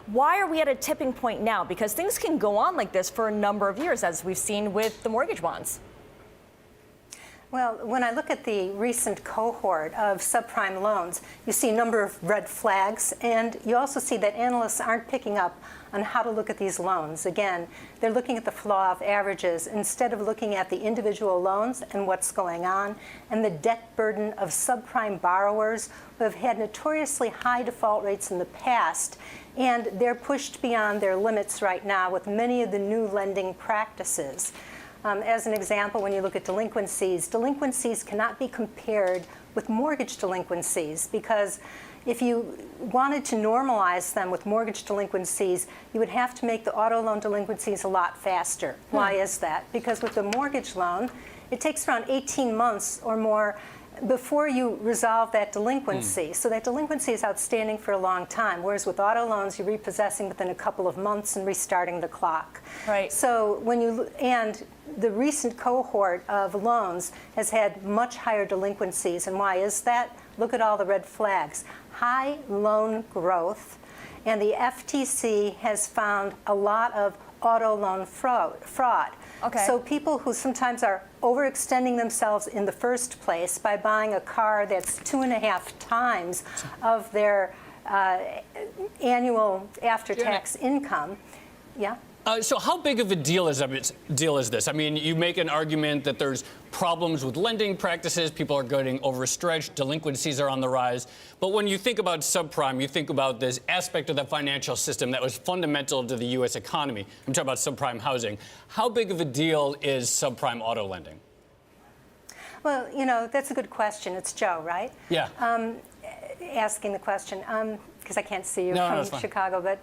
Why are we at a tipping point now? Because things can go on like this for a number of years, as we've seen with the mortgage bonds. Well, when I look at the recent cohort of subprime loans, you see a number of red flags, and you also see that analysts aren't picking up on how to look at these loans. Again, they're looking at the law of averages instead of looking at the individual loans and what's going on, and the debt burden of subprime borrowers who have had notoriously high default rates in the past, and they're pushed beyond their limits right now with many of the new lending practices. As an example, when you look at delinquencies, delinquencies cannot be compared with mortgage delinquencies, because if you wanted to normalize them with mortgage delinquencies, you would have to make the auto loan delinquencies a lot faster. Why is that? Because with the mortgage loan, it takes around 18 months or more before you resolve that delinquency. So that delinquency is outstanding for a long time, whereas with auto loans, you're repossessing within a couple of months and restarting the clock. Right. So when you, and the recent cohort of loans has had much higher delinquencies. And why is that? Look at all the red flags. High loan growth, and the FTC has found a lot of auto loan fraud. Okay. So people who sometimes are overextending themselves in the first place by buying a car that's 2.5 times of their annual after-tax income. Yeah. So how big of a deal is this? I mean, you make an argument that there's problems with lending practices, people are getting overstretched, delinquencies are on the rise. But when you think about subprime, you think about this aspect of the financial system that was fundamental to the U.S. economy. I'm talking about subprime housing. How big of a deal is subprime auto lending? Well, you know, that's a good question. It's Joe, right? Yeah. Asking the question, because I can't see you No, from Chicago, but